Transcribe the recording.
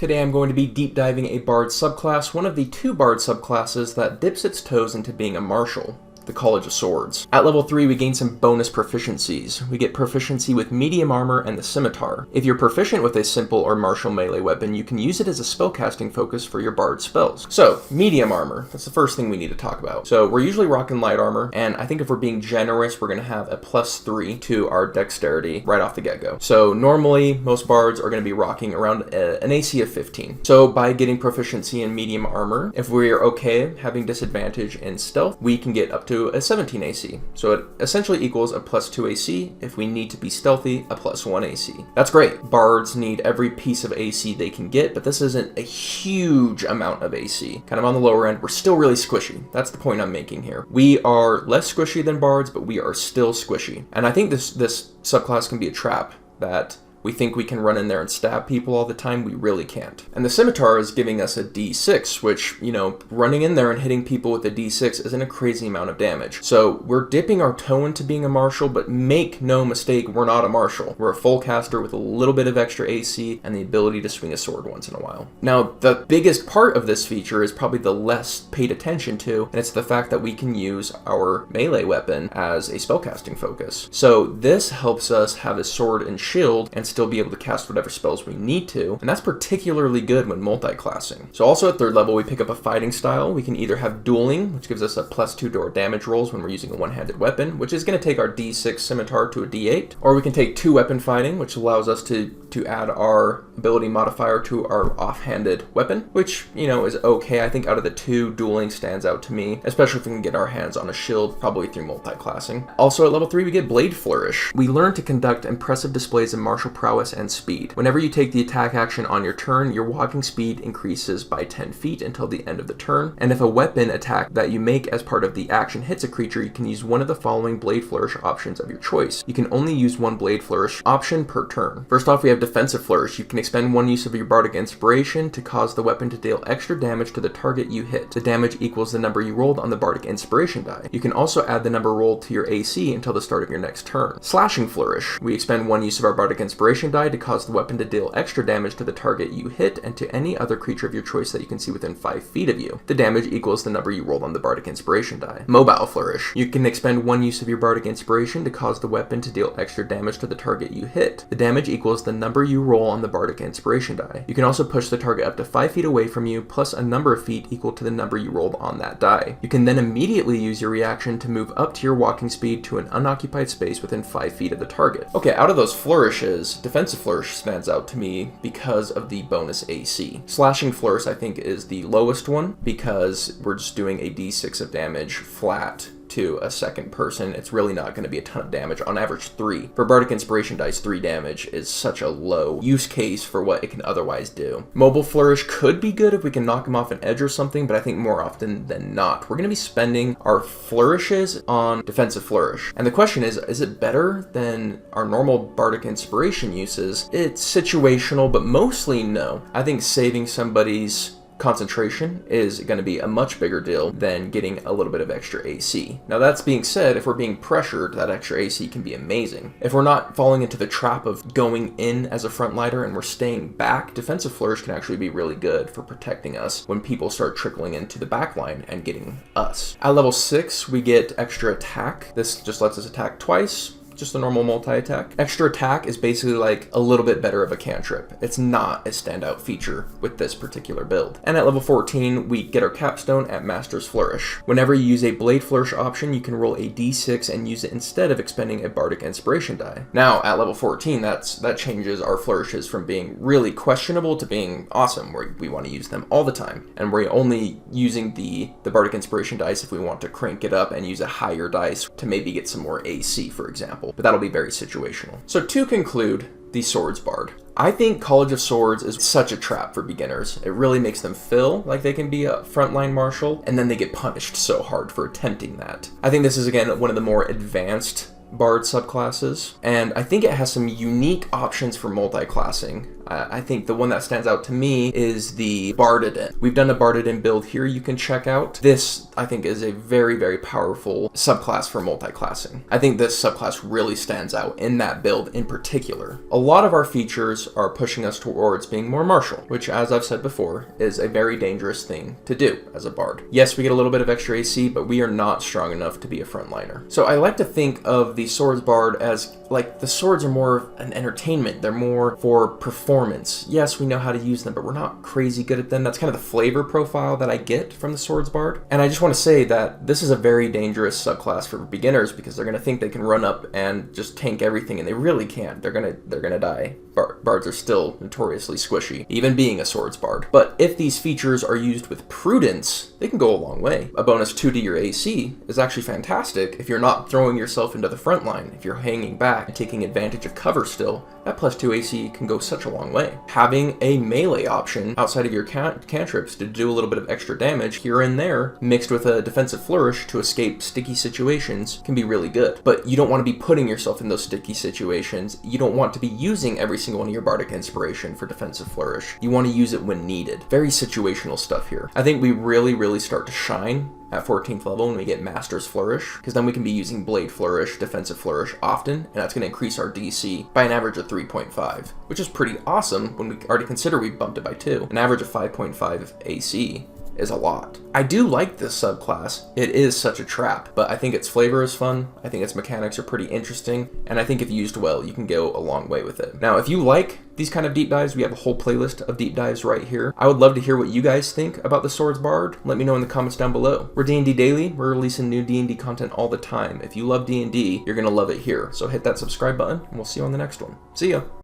Today I'm going to be deep diving a Bard subclass, one of the 2 Bard subclasses that dips its toes into being a martial, the College of Swords. At level 3 we gain some bonus proficiencies. We get proficiency with medium armor and the scimitar. If you're proficient with a simple or martial melee weapon, you can use it as a spellcasting focus for your Bard spells. So, medium armor, that's the first thing we need to talk about. So we're usually rocking light armor, and I think if we're being generous, we're going to have a +3 to our dexterity right off the get-go. So normally, most Bards are going to be rocking around an AC of 15. So by getting proficiency in medium armor, if we're okay having disadvantage in stealth, we can get up to a 17 AC. So it essentially equals a +2 AC. If we need to be stealthy, a +1 AC. That's great. Bards need every piece of AC they can get, but this isn't a huge amount of AC. Kind of on the lower end, we're still really squishy. That's the point I'm making here. We are less squishy than Bards, but we are still squishy. And I think this subclass can be a trap that we think we can run in there and stab people all the time. We really can't. And the scimitar is giving us a D6, which, you know, running in there and hitting people with a D6 isn't a crazy amount of damage. So we're dipping our toe into being a martial, but make no mistake, we're not a martial. We're a full caster with a little bit of extra AC and the ability to swing a sword once in a while. Now, the biggest part of this feature is probably the less paid attention to, and it's the fact that we can use our melee weapon as a spellcasting focus. So this helps us have a sword and shield and still be able to cast whatever spells we need to, and that's particularly good when multi-classing. So also at 3rd level we pick up a fighting style. We can either have dueling, which gives us a +2 to our damage rolls when we're using a one-handed weapon, which is going to take our D6 scimitar to a D8, or we can take 2-weapon fighting, which allows us to add our ability modifier to our offhanded weapon, which, you know, is okay. I think out of the 2, dueling stands out to me, especially if we can get our hands on a shield, probably through multi-classing. Also at level 3 we get blade flourish. We learn to conduct impressive displays of martial prowess and speed. Whenever you take the attack action on your turn, your walking speed increases by 10 feet until the end of the turn, and if a weapon attack that you make as part of the action hits a creature, you can use one of the following blade flourish options of your choice. You can only use one blade flourish option per turn. First off, we have defensive flourish. You can expend one use of your bardic inspiration to cause the weapon to deal extra damage to the target you hit. The damage equals the number you rolled on the bardic inspiration die. You can also add the number rolled to your AC until the start of your next turn. Slashing flourish. We expend one use of our bardic inspiration die to cause the weapon to deal extra damage to the target you hit and to any other creature of your choice that you can see within 5 feet of you. The damage equals the number you rolled on the bardic inspiration die. Mobile flourish. You can expend one use of your bardic inspiration to cause the weapon to deal extra damage to the target you hit. The damage equals the number you roll on the bardic inspiration die. You can also push the target up to 5 feet away from you plus a number of feet equal to the number you rolled on that die. You can then immediately use your reaction to move up to your walking speed to an unoccupied space within 5 feet of the target. Okay, out of those flourishes, defensive flourish stands out to me because of the bonus AC. Slashing flourish I think is the lowest one because we're just doing a D6 of damage flat to a second person. It's really not going to be a ton of damage, on average 3. For bardic inspiration dice, 3 damage is such a low use case for what it can otherwise do. Mobile flourish could be good if we can knock him off an edge or something, but I think more often than not, we're going to be spending our flourishes on defensive flourish. And the question is it better than our normal bardic inspiration uses? It's situational, but mostly no. I think saving somebody's concentration is going to be a much bigger deal than getting a little bit of extra AC. Now that's being said, if we're being pressured, that extra AC can be amazing. If we're not falling into the trap of going in as a frontlighter and we're staying back, defensive flourish can actually be really good for protecting us when people start trickling into the back line and getting us. At level 6, we get extra attack. This just lets us attack twice. Just a normal multi-attack. Extra attack is basically like a little bit better of a cantrip. It's not a standout feature with this particular build. And at level 14, we get our capstone at Master's Flourish. Whenever you use a blade flourish option, you can roll a D6 and use it instead of expending a bardic inspiration die. Now, at level 14, that changes our flourishes from being really questionable to being awesome, where we want to use them all the time. And we're only using the bardic inspiration dice if we want to crank it up and use a higher dice to maybe get some more AC, for example. But that'll be very situational. So to conclude, the Swords Bard. I think College of Swords is such a trap for beginners. It really makes them feel like they can be a frontline martial, and then they get punished so hard for attempting that. I think this is, again, one of the more advanced Bard subclasses, and I think it has some unique options for multi-classing. I think the one that stands out to me is the Bardadin. We've done a Bardadin build here you can check out. This, I think, is a very, very powerful subclass for multi-classing. I think this subclass really stands out in that build in particular. A lot of our features are pushing us towards being more martial, which, as I've said before, is a very dangerous thing to do as a bard. Yes, we get a little bit of extra AC, but we are not strong enough to be a frontliner. So I like to think of the Swords Bard as, like, the swords are more an entertainment. They're more for performance. Yes, we know how to use them, but we're not crazy good at them. That's kind of the flavor profile that I get from the Swords Bard. And I just want to say that this is a very dangerous subclass for beginners because they're going to think they can run up and just tank everything, and they really can't. They're gonna die. Bards are still notoriously squishy, even being a Swords Bard. But if these features are used with prudence, they can go a long way. A bonus 2 to your AC is actually fantastic if you're not throwing yourself into the front line. If you're hanging back and taking advantage of cover still, that plus 2 AC can go such a long way. Having a melee option outside of your cantrips to do a little bit of extra damage here and there, mixed with a defensive flourish to escape sticky situations, can be really good. But you don't want to be putting yourself in those sticky situations. You don't want to be using every single one of your bardic inspiration for defensive flourish. You want to use it when needed. Very situational stuff here. I think we really start to shine at 14th level when we get Master's Flourish, because then we can be using Blade Flourish, Defensive Flourish often, and that's going to increase our DC by an average of 3.5, which is pretty awesome when we already consider we bumped it by 2. An average of 5.5 AC is a lot. I do like this subclass. It is such a trap, but I think its flavor is fun. I think its mechanics are pretty interesting, and I think if used well, you can go a long way with it. Now, if you like these kind of deep dives, we have a whole playlist of deep dives right here. I would love to hear what you guys think about the Swords Bard. Let me know in the comments down below. We're D&D Daily. We're releasing new D&D content all the time. If you love D&D, you're gonna love it here. So hit that subscribe button, and we'll see you on the next one. See ya!